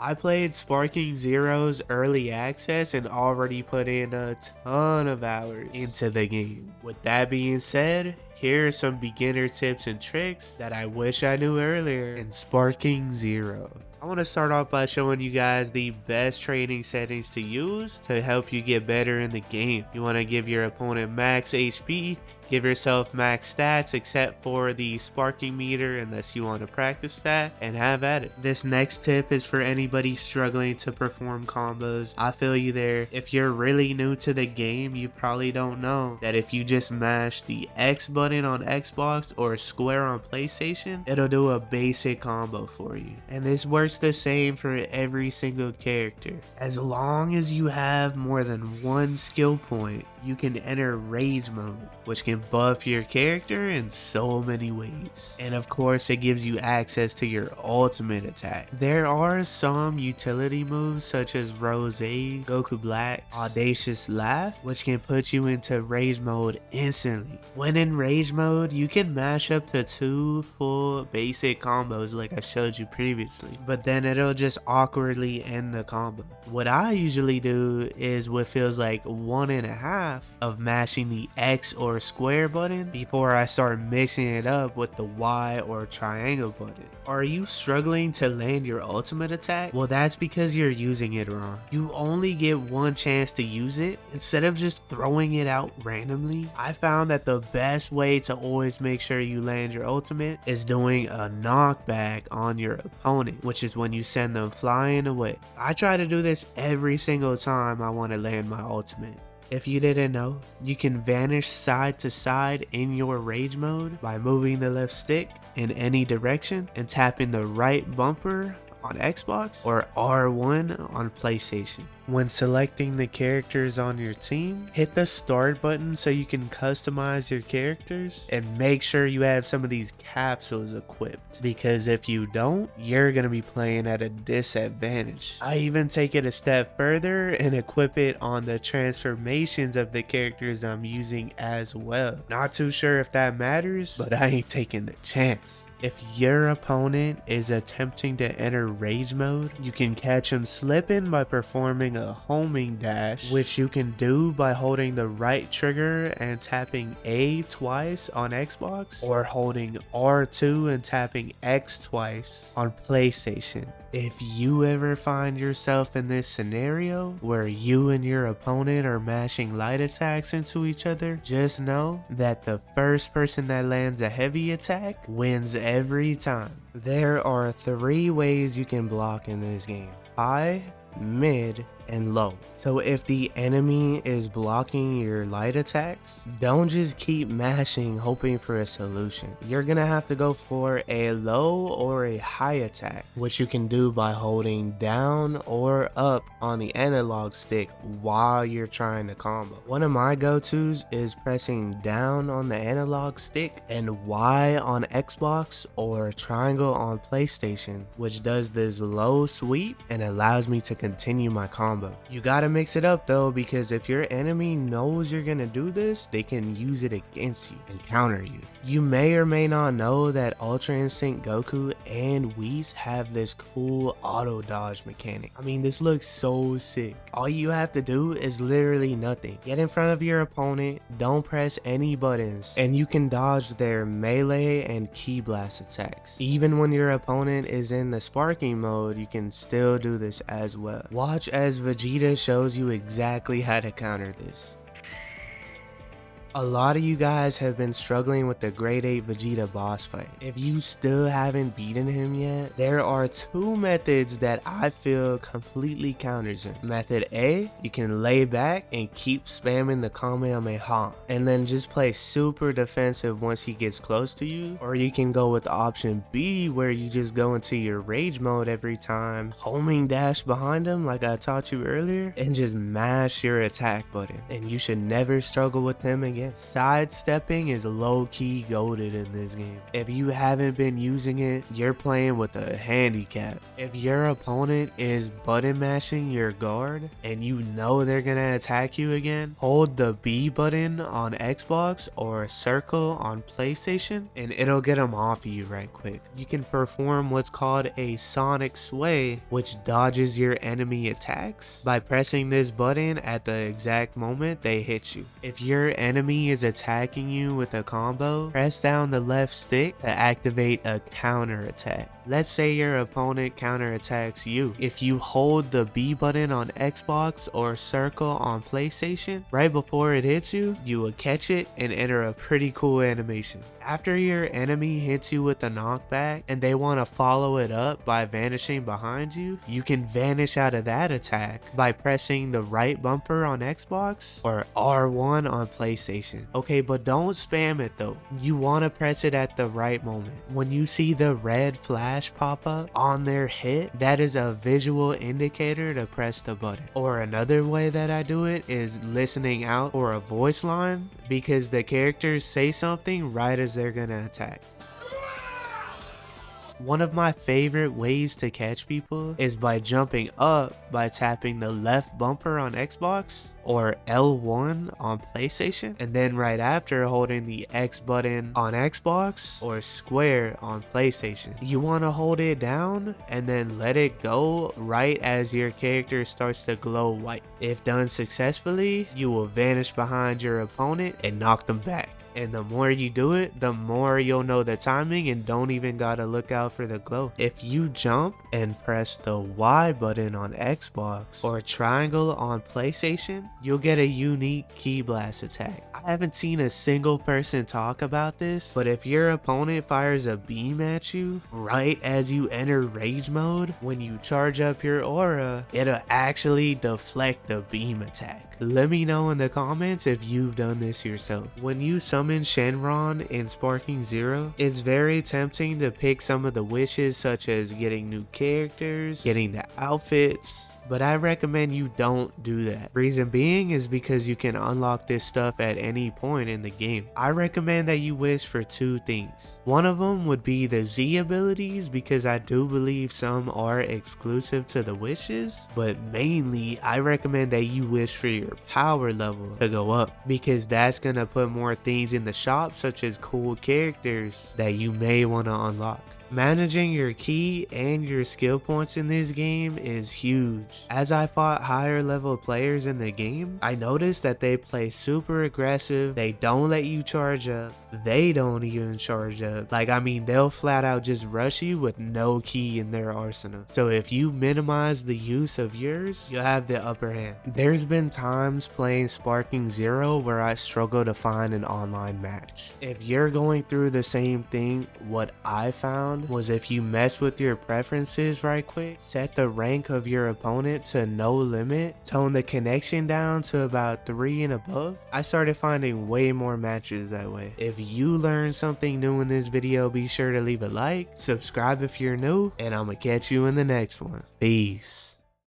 I played Sparking Zero's early access and already put in a ton of hours into the game. With that being said, here are some beginner tips and tricks that I wish I knew earlier in Sparking Zero. I want to start off by showing you guys the best training settings to use to help you get better in the game. You want to give your opponent max HP, give yourself max stats except for the sparking meter unless you want to practice that, and have at it. This next tip is for anybody struggling to perform combos. I feel you there. If you're really new to the game, you probably don't know that if you just mash the X button on Xbox or square on PlayStation, it'll do a basic combo for you. And this works the same for every single character. As long as you have more than one skill point, you can enter rage mode, which can buff your character in so many ways. And of course, it gives you access to your ultimate attack. There are some utility moves such as Rose, Goku Black's Audacious Laugh, which can put you into rage mode instantly. When in rage mode, you can mash up to 2 full basic combos like I showed you previously, but then it'll just awkwardly end the combo. What I usually do is what feels like 1.5 of mashing the X or square button before I start mixing it up with the Y or triangle button. Are you struggling to land your ultimate attack? Well, that's because you're using it wrong. You only get one chance to use it. Instead of just throwing it out randomly, I found that the best way to always make sure you land your ultimate is doing a knockback on your opponent, which is when you send them flying away. I try to do this every single time I want to land my ultimate. If you didn't know, you can vanish side to side in your rage mode by moving the left stick in any direction and tapping the right bumper on Xbox or R1 on PlayStation. When selecting the characters on your team, hit the start button so you can customize your characters, and make sure you have some of these capsules equipped, because if you don't, you're gonna be playing at a disadvantage. I even take it a step further and equip it on the transformations of the characters I'm using as well. Not too sure if that matters, but I ain't taking the chance. If your opponent is attempting to enter rage mode, you can catch him slipping by performing a homing dash, which you can do by holding the right trigger and tapping A twice on Xbox, or holding R2 and tapping X twice on PlayStation. If you ever find yourself in this scenario where you and your opponent are mashing light attacks into each other, just know that the first person that lands a heavy attack wins every time. There are 3 ways you can block in this game: high, mid, and low. So if the enemy is blocking your light attacks, don't just keep mashing hoping for a solution. You're gonna have to go for a low or a high attack, which you can do by holding down or up on the analog stick while you're trying to combo. One of my go-tos is pressing down on the analog stick and Y on Xbox or triangle on PlayStation, which does this low sweep and allows me to continue my combo. You gotta mix it up though, because if your enemy knows you're gonna do this, they can use it against you and counter you. You may or may not know that Ultra Instinct Goku and Whis have this cool auto dodge mechanic. I mean, this looks so sick. All you have to do is literally nothing. Get in front of your opponent, don't press any buttons, and you can dodge their melee and ki blast attacks. Even when your opponent is in the sparking mode, you can still do this as well. Watch as Vegeta shows you exactly how to counter this. A lot of you guys have been struggling with the grade 8 Vegeta boss fight. If you still haven't beaten him yet, there are 2 methods that I feel completely counters him. Method A, you can lay back and keep spamming the Kamehameha and then just play super defensive once he gets close to you. Or you can go with option B, where you just go into your rage mode every time, homing dash behind him like I taught you earlier, and just mash your attack button. And you should never struggle with him again. again. Sidestepping is low-key goated in this game. If you haven't been using it, you're playing with a handicap. If your opponent is button mashing your guard and you know they're gonna attack you again, hold the B button on Xbox or circle on PlayStation and it'll get them off you right quick. You can perform what's called a sonic sway, which dodges your enemy attacks by pressing this button at the exact moment they hit you. If your enemy is attacking you with a combo, press down the left stick to activate a counter attack. Let's say your opponent counterattacks you. If you hold the B button on Xbox or circle on PlayStation, right before it hits you, you will catch it and enter a pretty cool animation. After your enemy hits you with a knockback and they want to follow it up by vanishing behind you, you can vanish out of that attack by pressing the right bumper on Xbox or R1 on PlayStation. Okay, but don't spam it though. You want to press it at the right moment. When you see the red flash pop up on their hit, that is a visual indicator to press the button. Or another way that I do it is listening out for a voice line, because the characters say something right as they're gonna attack. One of my favorite ways to catch people is by jumping up by tapping the left bumper on Xbox or L1 on PlayStation, and then right after holding the X button on Xbox or square on PlayStation. You want to hold it down and then let it go right as your character starts to glow white. If done successfully, you will vanish behind your opponent and knock them back. And the more you do it, the more you'll know the timing and don't even gotta look out for the glow. If you jump and press the Y button on Xbox or triangle on PlayStation, you'll get a unique key blast attack. I haven't seen a single person talk about this, but if your opponent fires a beam at you right as you enter rage mode, when you charge up your aura, it'll actually deflect the beam attack. Let me know in the comments if you've done this yourself. When you summon Shenron in Sparking Zero, it's very tempting to pick some of the wishes, such as getting new characters, getting the outfits, but I recommend you don't do that. Reason being is because you can unlock this stuff at any point in the game. I recommend that you wish for two things. One of them would be the Z abilities, because I do believe some are exclusive to the wishes, but mainly I recommend that you wish for your power level to go up, because that's gonna put more things in the shop, such as cool characters that you may want to unlock. Managing your ki and your skill points in this game is huge. As I fought higher level players in the game, I noticed that they play super aggressive, they don't let you charge up, they don't even charge up. Like, I mean, they'll flat out just rush you with no ki in their arsenal. So if you minimize the use of yours, you'll have the upper hand. There's been times playing Sparking Zero where I struggle to find an online match. If you're going through the same thing, what I found was if you mess with your preferences right quick, set the rank of your opponent to no limit, tone the connection down to about 3 and above, I started finding way more matches that way. If you learned something new in this video, be sure to leave a like, subscribe if you're new, and I'ma catch you in the next one. Peace.